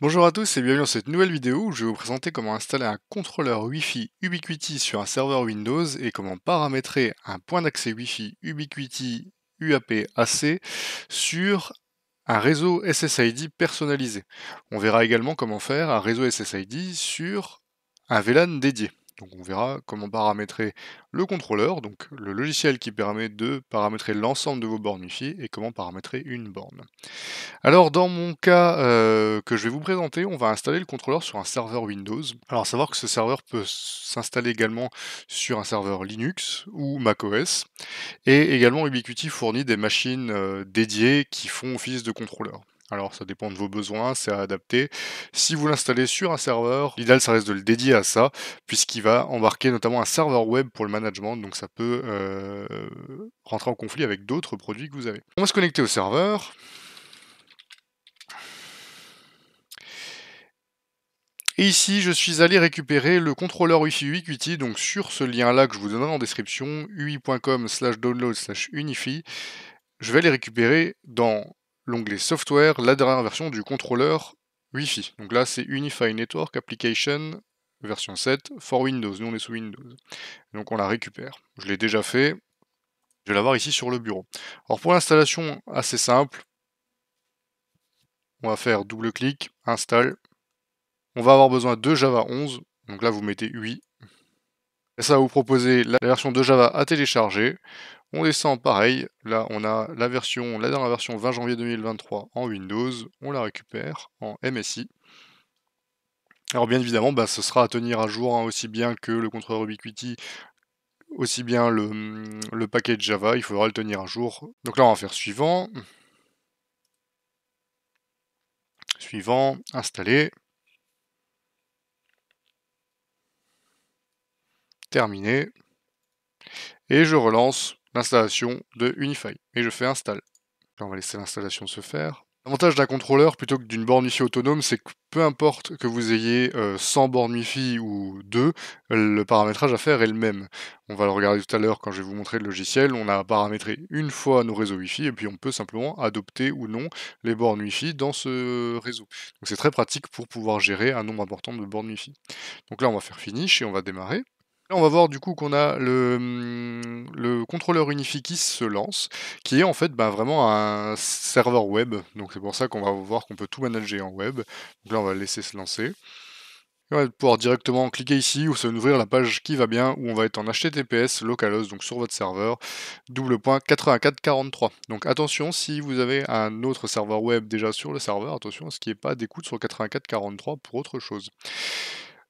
Bonjour à tous et bienvenue dans cette nouvelle vidéo où je vais vous présenter comment installer un contrôleur Wi-Fi Ubiquiti sur un serveur Windows et comment paramétrer un point d'accès Wi-Fi Ubiquiti UAP-AC sur un réseau SSID personnalisé. On verra également comment faire un réseau SSID sur un VLAN dédié. Donc on verra comment paramétrer le contrôleur, donc le logiciel qui permet de paramétrer l'ensemble de vos bornes Wi-Fi et comment paramétrer une borne. Alors dans mon cas, que je vais vous présenter, on va installer le contrôleur sur un serveur Windows. Alors à savoir que ce serveur peut s'installer également sur un serveur Linux ou macOS et également Ubiquiti fournit des machines, dédiées qui font office de contrôleur. Alors ça dépend de vos besoins, c'est à adapter. Si vous l'installez sur un serveur, l'idéal ça reste de le dédier à ça, puisqu'il va embarquer notamment un serveur web pour le management, donc ça peut, rentrer en conflit avec d'autres produits que vous avez. On va se connecter au serveur. Et ici, je suis allé récupérer le contrôleur Wi-Fi Ubiquiti, donc sur ce lien-là que je vous donnerai en description, ui.com/download/unifi. Je vais les récupérer dans l'onglet Software, la dernière version du contrôleur Wi-Fi. Donc là, c'est Unify Network Application version 7 for Windows. Nous, on est sous Windows. Donc on la récupère. Je l'ai déjà fait. Je vais l'avoir ici sur le bureau. Alors pour l'installation, assez simple. On va faire double-clic, install. On va avoir besoin de Java 11. Donc là, vous mettez UI. Et ça va vous proposer la version de Java à télécharger. On descend pareil, là on a la dernière version 20 janvier 2023 en Windows, on la récupère en MSI. Alors bien évidemment, ce sera à tenir à jour, hein, aussi bien que le contrôleur Ubiquiti, aussi bien le package Java, il faudra le tenir à jour. Donc là on va faire suivant, installer, terminé, et je relance l'installation de Unify, et je fais install. Là, on va laisser l'installation se faire. L'avantage d'un contrôleur plutôt que d'une borne Wi-Fi autonome, c'est que peu importe que vous ayez 100 bornes Wi-Fi ou 2, le paramétrage à faire est le même. On va le regarder tout à l'heure quand je vais vous montrer le logiciel. On a paramétré une fois nos réseaux Wi-Fi et puis on peut simplement adopter ou non les bornes Wi-Fi dans ce réseau. Donc c'est très pratique pour pouvoir gérer un nombre important de bornes Wi-Fi. Donc là, on va faire finish et on va démarrer. Là, on va voir du coup qu'on a le contrôleur Unifi qui se lance, qui est en fait vraiment un serveur web. Donc c'est pour ça qu'on va voir qu'on peut tout manager en web. Donc là, on va le laisser se lancer. Et on va pouvoir directement cliquer ici où ça va nous ouvrir la page qui va bien, où on va être en HTTPS localhost, donc sur votre serveur, $8443. Donc attention, si vous avez un autre serveur web déjà sur le serveur, attention à ce qu'il n'y ait pas d'écoute sur 8443 pour autre chose.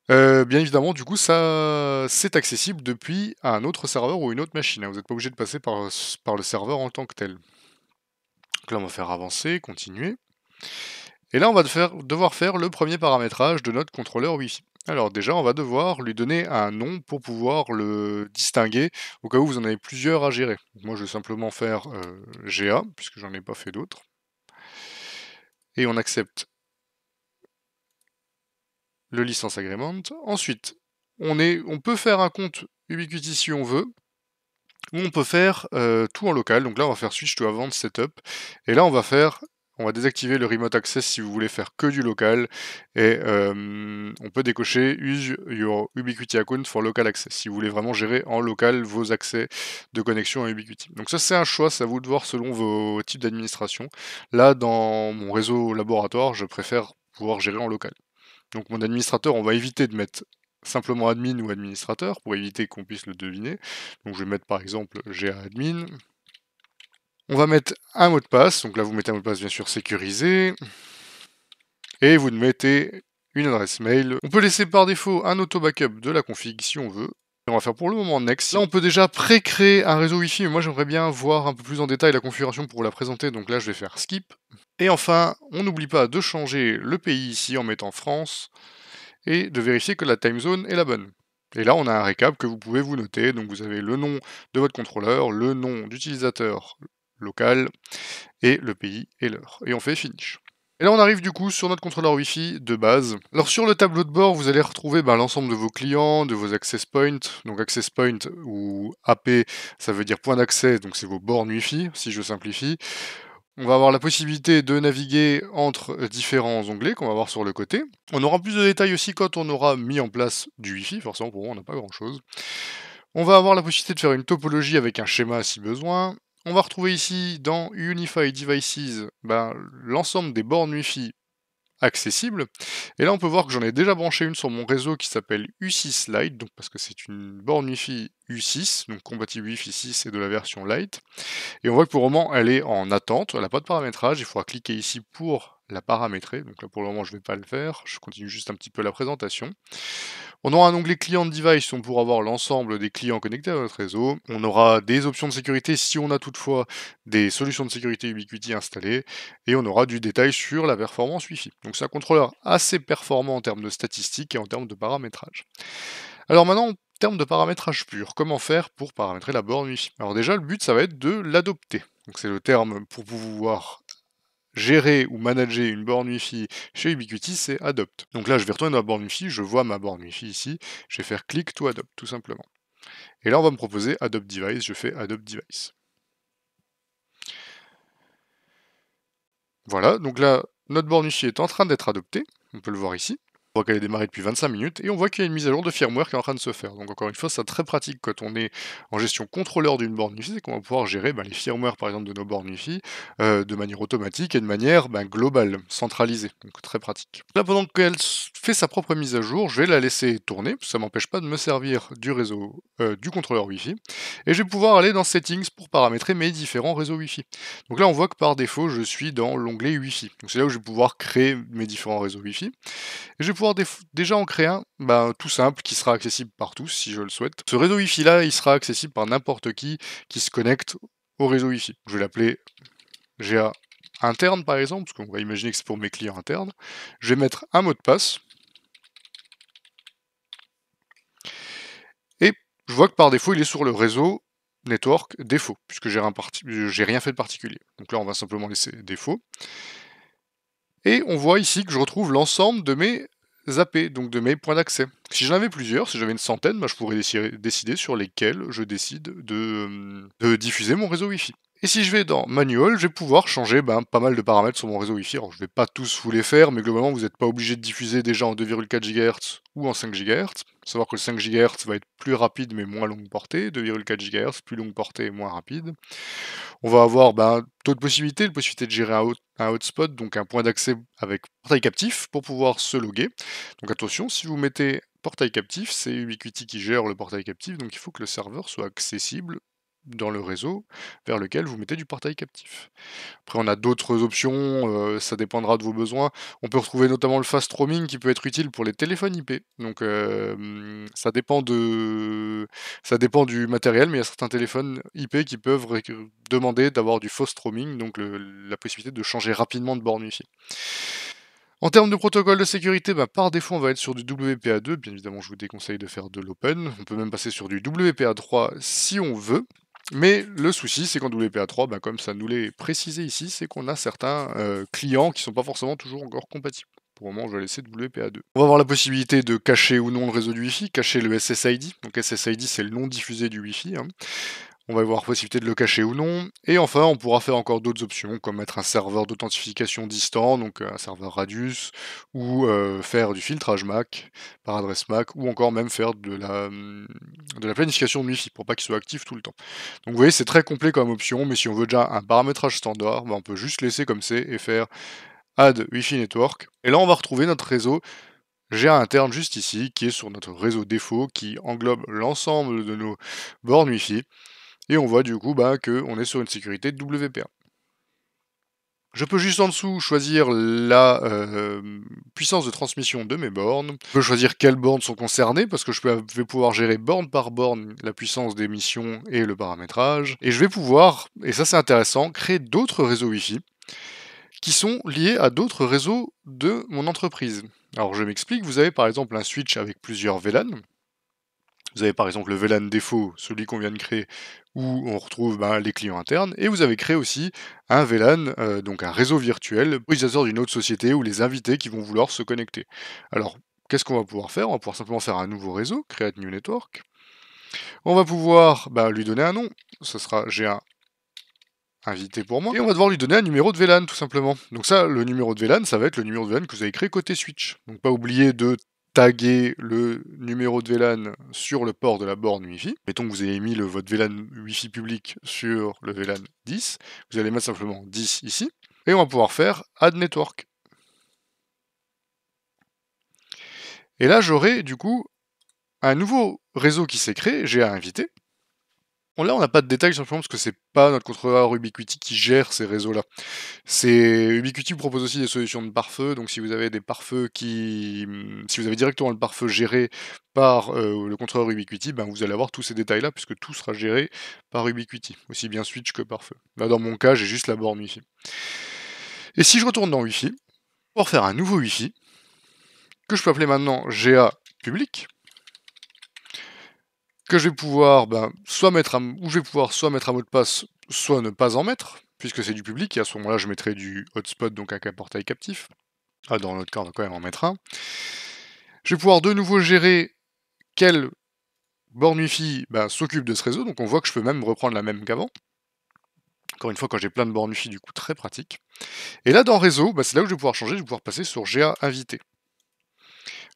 Bien évidemment, du coup, ça c'est accessible depuis un autre serveur ou une autre machine, hein. Vous n'êtes pas obligé de passer par le serveur en tant que tel. Donc là, on va faire avancer, continuer. Et là, on va devoir faire le premier paramétrage de notre contrôleur Wi-Fi. Alors déjà, on va devoir lui donner un nom pour pouvoir le distinguer au cas où vous en avez plusieurs à gérer. Donc moi, je vais simplement faire GA, puisque j'en ai pas fait d'autres. Et on accepte le license agreement. Ensuite, on peut faire un compte Ubiquiti si on veut, ou on peut faire tout en local. Donc là, on va faire switch to advanced setup. Et là, on va désactiver le remote access si vous voulez faire que du local. Et on peut décocher use your Ubiquiti account for local access si vous voulez vraiment gérer en local vos accès de connexion à Ubiquiti. Donc ça, c'est un choix, c'est à vous de voir selon vos types d'administration. Là, dans mon réseau laboratoire, je préfère pouvoir gérer en local. Donc mon administrateur, on va éviter de mettre simplement admin ou administrateur pour éviter qu'on puisse le deviner. Donc je vais mettre par exemple GA admin. On va mettre un mot de passe, donc là vous mettez un mot de passe bien sûr sécurisé. Et vous mettez une adresse mail. On peut laisser par défaut un auto-backup de la config si on veut. Et on va faire pour le moment next. Là on peut déjà pré-créer un réseau Wi-Fi, mais moi j'aimerais bien voir un peu plus en détail la configuration pour la présenter, donc là je vais faire skip. Et enfin, on n'oublie pas de changer le pays ici en mettant France, et de vérifier que la time zone est la bonne. Et là, on a un récap que vous pouvez vous noter. Donc, vous avez le nom de votre contrôleur, le nom d'utilisateur local, et le pays et l'heure. Et on fait finish. Et là, on arrive du coup sur notre contrôleur Wi-Fi de base. Alors, sur le tableau de bord, vous allez retrouver l'ensemble de vos clients, de vos access points. Donc, access point ou AP, ça veut dire point d'accès, donc c'est vos bornes Wi-Fi, si je simplifie. On va avoir la possibilité de naviguer entre différents onglets qu'on va voir sur le côté. On aura plus de détails aussi quand on aura mis en place du Wi-Fi, forcément pour moi on n'a pas grand chose. On va avoir la possibilité de faire une topologie avec un schéma si besoin. On va retrouver ici dans Unify Devices l'ensemble des bornes Wi-Fi accessibles. Et là on peut voir que j'en ai déjà branché une sur mon réseau qui s'appelle U6 Lite, donc parce que c'est une borne Wi-Fi U6, donc compatible Wi-Fi 6 et de la version Lite. Et on voit que pour le moment, elle est en attente, elle n'a pas de paramétrage, il faudra cliquer ici pour la paramétrer. Donc là, pour le moment, je ne vais pas le faire, je continue juste un petit peu la présentation. On aura un onglet client device, on pourra voir l'ensemble des clients connectés à notre réseau. On aura des options de sécurité si on a toutefois des solutions de sécurité Ubiquiti installées. Et on aura du détail sur la performance Wi-Fi. Donc c'est un contrôleur assez performant en termes de statistiques et en termes de paramétrage. Alors maintenant, en termes de paramétrage pur, comment faire pour paramétrer la borne Wi-Fi? Alors déjà, le but, ça va être de l'adopter. Donc c'est le terme pour pouvoir gérer ou manager une borne Wi-Fi chez Ubiquiti, c'est Adopt. Donc là, je vais retourner dans la borne Wi-Fi, je vois ma borne Wi-Fi ici, je vais faire click to adopt, tout simplement. Et là, on va me proposer Adopt Device, je fais Adopt Device. Voilà, donc là, notre borne Wi-Fi est en train d'être adoptée, on peut le voir ici. On voit qu'elle est démarrée depuis 25 minutes et on voit qu'il y a une mise à jour de firmware qui est en train de se faire. Donc encore une fois, c'est très pratique quand on est en gestion contrôleur d'une borne Wi-Fi, c'est qu'on va pouvoir gérer les firmware par exemple de nos bornes Wi-Fi de manière automatique et de manière globale, centralisée. Donc très pratique. Là, pendant qu'elle fait sa propre mise à jour, je vais la laisser tourner, parce que ça m'empêche pas de me servir du réseau du contrôleur Wi-Fi. Et je vais pouvoir aller dans Settings pour paramétrer mes différents réseaux Wi-Fi. Donc là, on voit que par défaut, je suis dans l'onglet Wi-Fi. Donc c'est là où je vais pouvoir créer mes différents réseaux Wi-Fi. Et je vais pouvoir déjà en créer un tout simple qui sera accessible par tous si je le souhaite. Ce réseau Wi-Fi là, il sera accessible par n'importe qui se connecte au réseau Wi-Fi. Je vais l'appeler GA interne par exemple, parce qu'on va imaginer que c'est pour mes clients internes. Je vais mettre un mot de passe. Et je vois que par défaut, il est sur le réseau network défaut, puisque j'ai rien fait de particulier. Donc là, on va simplement laisser défaut. Et on voit ici que je retrouve l'ensemble de mes AP, donc de mes points d'accès. Si j'en avais plusieurs, si j'avais une centaine, je pourrais décider sur lesquels je décide de diffuser mon réseau Wi-Fi. Et si je vais dans Manual, je vais pouvoir changer pas mal de paramètres sur mon réseau Wi-Fi. Alors je ne vais pas tous vous les faire, mais globalement vous n'êtes pas obligé de diffuser déjà en 2,4 GHz ou en 5 GHz. Savoir que le 5 GHz va être plus rapide mais moins longue portée, 2,4 GHz plus longue portée et moins rapide. On va avoir d'autres possibilités, la possibilité de gérer un hotspot, donc un point d'accès avec portail captif pour pouvoir se loguer. Donc attention, si vous mettez portail captif, c'est Ubiquiti qui gère le portail captif, donc il faut que le serveur soit accessible dans le réseau vers lequel vous mettez du portail captif. Après, on a d'autres options, ça dépendra de vos besoins. On peut retrouver notamment le fast roaming qui peut être utile pour les téléphones IP. Donc, ça dépend du matériel, mais il y a certains téléphones IP qui peuvent demander d'avoir du fast roaming, donc la possibilité de changer rapidement de borne Wi-Fi. En termes de protocole de sécurité, par défaut, on va être sur du WPA2. Bien évidemment, je vous déconseille de faire de l'open. On peut même passer sur du WPA3 si on veut. Mais le souci, c'est qu'en WPA3, comme ça nous l'est précisé ici, c'est qu'on a certains clients qui ne sont pas forcément toujours encore compatibles. Pour le moment, je vais laisser WPA2. On va avoir la possibilité de cacher ou non le réseau du Wi-Fi, cacher le SSID. Donc SSID, c'est le nom diffusé du Wi-Fi. On va avoir la possibilité de le cacher ou non. Et enfin, on pourra faire encore d'autres options, comme mettre un serveur d'authentification distant, donc un serveur Radius, ou faire du filtrage MAC par adresse MAC, ou encore même faire de la planification de Wi-Fi pour pas qu'il soit actif tout le temps. Donc vous voyez, c'est très complet comme option, mais si on veut déjà un paramétrage standard, on peut juste laisser comme c'est et faire Add Wi-Fi Network. Et là, on va retrouver notre réseau GA interne juste ici, qui est sur notre réseau défaut, qui englobe l'ensemble de nos bornes Wi-Fi. Et on voit du coup qu'on est sur une sécurité WPA. Je peux juste en dessous choisir la puissance de transmission de mes bornes. Je peux choisir quelles bornes sont concernées, parce que je vais pouvoir gérer borne par borne la puissance d'émission et le paramétrage. Et je vais pouvoir, et ça c'est intéressant, créer d'autres réseaux Wi-Fi qui sont liés à d'autres réseaux de mon entreprise. Alors je m'explique, vous avez par exemple un switch avec plusieurs VLAN. Vous avez par exemple le VLAN défaut, celui qu'on vient de créer, où on retrouve les clients internes, et vous avez créé aussi un VLAN, donc un réseau virtuel, pour les utilisateurs d'une autre société ou les invités qui vont vouloir se connecter. Alors, qu'est-ce qu'on va pouvoir faire? On va pouvoir simplement faire un nouveau réseau, Create New Network. On va pouvoir lui donner un nom, ce sera G1 invité pour moi, et on va devoir lui donner un numéro de VLAN tout simplement. Donc ça, le numéro de VLAN, ça va être le numéro de VLAN que vous avez créé côté switch. Donc pas oublier de taguer le numéro de VLAN sur le port de la borne Wi-Fi. Mettons que vous avez mis votre VLAN Wi-Fi public sur le VLAN 10, vous allez mettre simplement 10 ici, et on va pouvoir faire Add Network. Et là, j'aurai du coup un nouveau réseau qui s'est créé, j'ai à inviter. Bon, là, on n'a pas de détails simplement parce que c'est pas notre contrôleur Ubiquiti qui gère ces réseaux-là. Ubiquiti vous propose aussi des solutions de pare-feu, donc si vous avez des pare-feux si vous avez directement le pare-feu géré par le contrôleur Ubiquiti, ben vous allez avoir tous ces détails-là puisque tout sera géré par Ubiquiti, aussi bien switch que pare-feu. Là, dans mon cas, j'ai juste la borne Wi-Fi. Et si je retourne dans Wi-Fi, pour faire un nouveau Wi-Fi, que je peux appeler maintenant GA public, que je vais pouvoir soit mettre un mot de passe, soit ne pas en mettre, puisque c'est du public, et à ce moment-là, je mettrai du hotspot, donc un portail captif. Ah, dans notre cas, on va quand même en mettre un. Je vais pouvoir de nouveau gérer quelle borne Wi-Fi s'occupe de ce réseau, donc on voit que je peux même reprendre la même qu'avant. Encore une fois, quand j'ai plein de bornes Wi-Fi, du coup, très pratique. Et là, dans réseau, c'est là où je vais pouvoir changer, je vais pouvoir passer sur GA invité.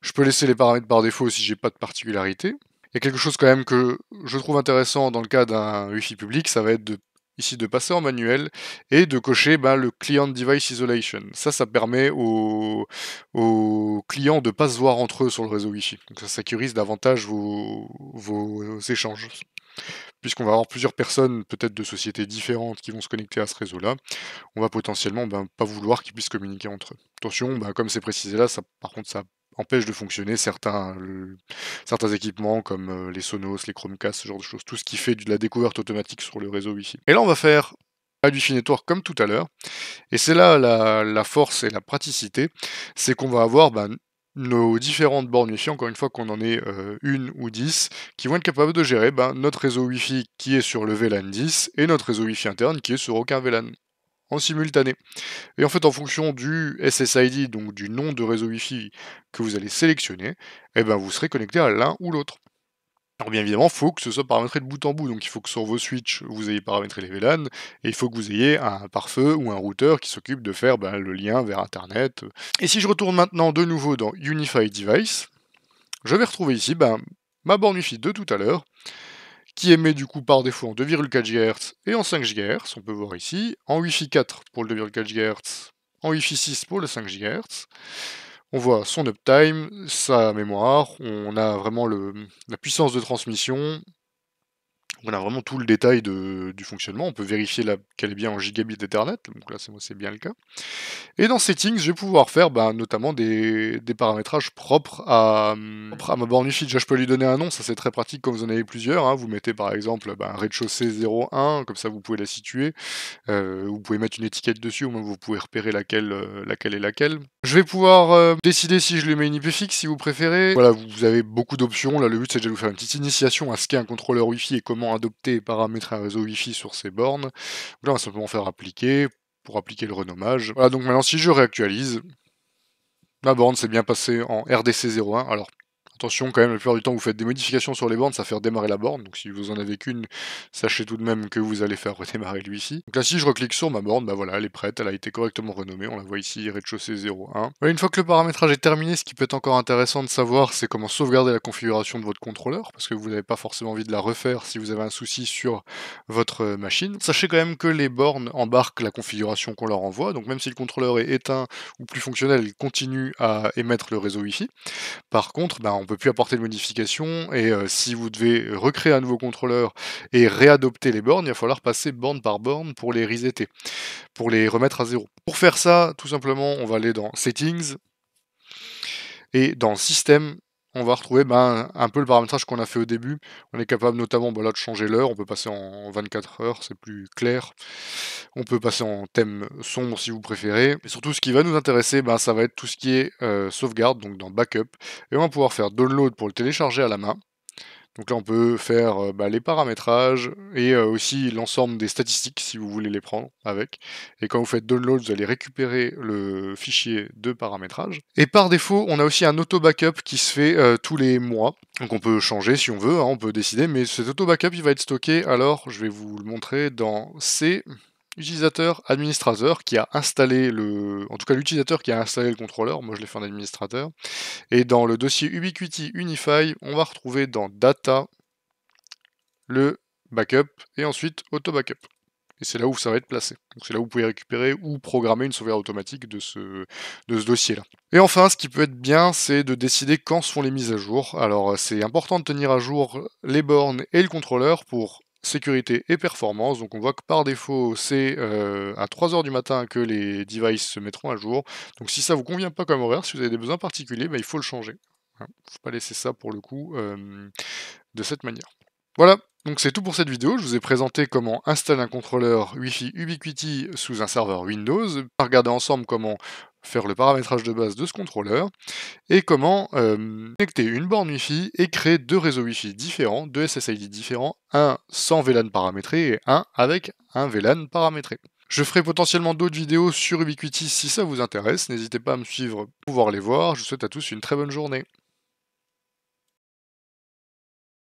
Je peux laisser les paramètres par défaut si j'ai pas de particularité. Il y a quelque chose quand même que je trouve intéressant dans le cas d'un Wi-Fi public, ça va être ici de passer en manuel et de cocher le Client Device Isolation. Ça permet aux clients de ne pas se voir entre eux sur le réseau Wi-Fi. Donc ça sécurise davantage vos échanges. Puisqu'on va avoir plusieurs personnes, peut-être de sociétés différentes, qui vont se connecter à ce réseau-là, on va potentiellement pas vouloir qu'ils puissent communiquer entre eux. Attention, comme c'est précisé là, par contre, ça empêche de fonctionner certains équipements comme les Sonos, les Chromecast, ce genre de choses, tout ce qui fait de la découverte automatique sur le réseau Wi-Fi. Et là, on va faire du Wi-Fi Network comme tout à l'heure, et c'est là la force et la praticité, c'est qu'on va avoir nos différentes bornes Wi-Fi, encore une fois qu'on en ait une ou 10, qui vont être capables de gérer notre réseau Wi-Fi qui est sur le VLAN 10 et notre réseau Wi-Fi interne qui est sur aucun VLAN en simultané. Et en fait, en fonction du SSID, donc du nom de réseau Wi-Fi que vous allez sélectionner, vous serez connecté à l'un ou l'autre. Alors bien évidemment, il faut que ce soit paramétré de bout en bout, donc il faut que sur vos switches, vous ayez paramétré les VLAN, et il faut que vous ayez un pare-feu ou un routeur qui s'occupe de faire le lien vers Internet. Et si je retourne maintenant de nouveau dans Unified Device, je vais retrouver ici ma borne Wi-Fi de tout à l'heure, qui émet du coup par défaut en 2,4 GHz et en 5 GHz, on peut voir ici, en Wi-Fi 4 pour le 2,4 GHz, en Wi-Fi 6 pour le 5 GHz. On voit son uptime, sa mémoire, on a vraiment la puissance de transmission, on a vraiment tout le détail du fonctionnement, on peut vérifier qu'elle est bien en gigabit Ethernet, donc là c'est bien le cas. Et dans Settings, je vais pouvoir faire notamment des paramétrages propres à ma borne Wi-Fi. Déjà, je peux lui donner un nom, ça c'est très pratique quand vous en avez plusieurs. Hein. Vous mettez par exemple un rez-de-chaussée 01, comme ça vous pouvez la situer. Vous pouvez mettre une étiquette dessus, au moins vous pouvez repérer laquelle est laquelle. Je vais pouvoir décider si je lui mets une IP fixe, si vous préférez. Voilà, vous avez beaucoup d'options. Là, le but c'est déjà de vous faire une petite initiation à ce qu'est un contrôleur Wi-Fi et comment adopter et paramétrer un réseau Wi-Fi sur ces bornes. Donc là, on va simplement faire appliquer pour appliquer le renommage. Voilà, donc maintenant si je réactualise, ma borne s'est bien passée en RDC 01. Alors attention quand même, la plupart du temps vous faites des modifications sur les bornes, ça fait redémarrer la borne, donc si vous en avez qu'une, sachez tout de même que vous allez faire redémarrer le Wi-Fi. Donc là si je reclique sur ma borne, voilà, elle est prête, elle a été correctement renommée, on la voit ici, rez-de-chaussée 01. Voilà, une fois que le paramétrage est terminé, ce qui peut être encore intéressant de savoir, c'est comment sauvegarder la configuration de votre contrôleur, parce que vous n'avez pas forcément envie de la refaire si vous avez un souci sur votre machine. Sachez quand même que les bornes embarquent la configuration qu'on leur envoie, donc même si le contrôleur est éteint ou plus fonctionnel, il continue à émettre le réseau Wi-Fi. Par contre, on ne peut plus apporter de modifications, et si vous devez recréer un nouveau contrôleur et réadopter les bornes, il va falloir passer borne par borne pour les resetter, pour les remettre à zéro. Pour faire ça, tout simplement, on va aller dans Settings, et dans Système, on va retrouver un peu le paramétrage qu'on a fait au début. On est capable notamment là, de changer l'heure, on peut passer en 24 heures, c'est plus clair. On peut passer en thème sombre si vous préférez. Et surtout, ce qui va nous intéresser, ça va être tout ce qui est sauvegarde, donc dans Backup. Et on va pouvoir faire Download pour le télécharger à la main. Donc là, on peut faire les paramétrages et aussi l'ensemble des statistiques si vous voulez les prendre avec. Et quand vous faites Download, vous allez récupérer le fichier de paramétrage. Et par défaut, on a aussi un auto-backup qui se fait tous les mois. Donc on peut changer si on veut, hein, on peut décider, mais cet auto-backup, il va être stocké. Alors, je vais vous le montrer dans C. utilisateur, administrateur qui a installé en tout cas l'utilisateur qui a installé le contrôleur, moi je l'ai fait en administrateur. Et dans le dossier Ubiquiti Unify, on va retrouver dans Data le backup et ensuite Auto Backup. Et c'est là où ça va être placé. Donc c'est là où vous pouvez récupérer ou programmer une sauvegarde automatique de ce dossier-là. Et enfin, ce qui peut être bien, c'est de décider quand se font les mises à jour. Alors c'est important de tenir à jour les bornes et le contrôleur pour sécurité et performance. Donc on voit que par défaut, c'est à 3h du matin que les devices se mettront à jour. Donc si ça vous convient pas comme horaire, si vous avez des besoins particuliers, il faut le changer. Il ne faut pas laisser ça pour le coup de cette manière. Voilà, donc c'est tout pour cette vidéo. Je vous ai présenté comment installer un contrôleur Wi-Fi Ubiquiti sous un serveur Windows, regarder ensemble comment faire le paramétrage de base de ce contrôleur, et comment connecter une borne Wi-Fi et créer deux réseaux Wi-Fi différents, deux SSID différents, un sans VLAN paramétré et un avec un VLAN paramétré. Je ferai potentiellement d'autres vidéos sur Ubiquiti si ça vous intéresse, n'hésitez pas à me suivre pour pouvoir les voir. Je vous souhaite à tous une très bonne journée.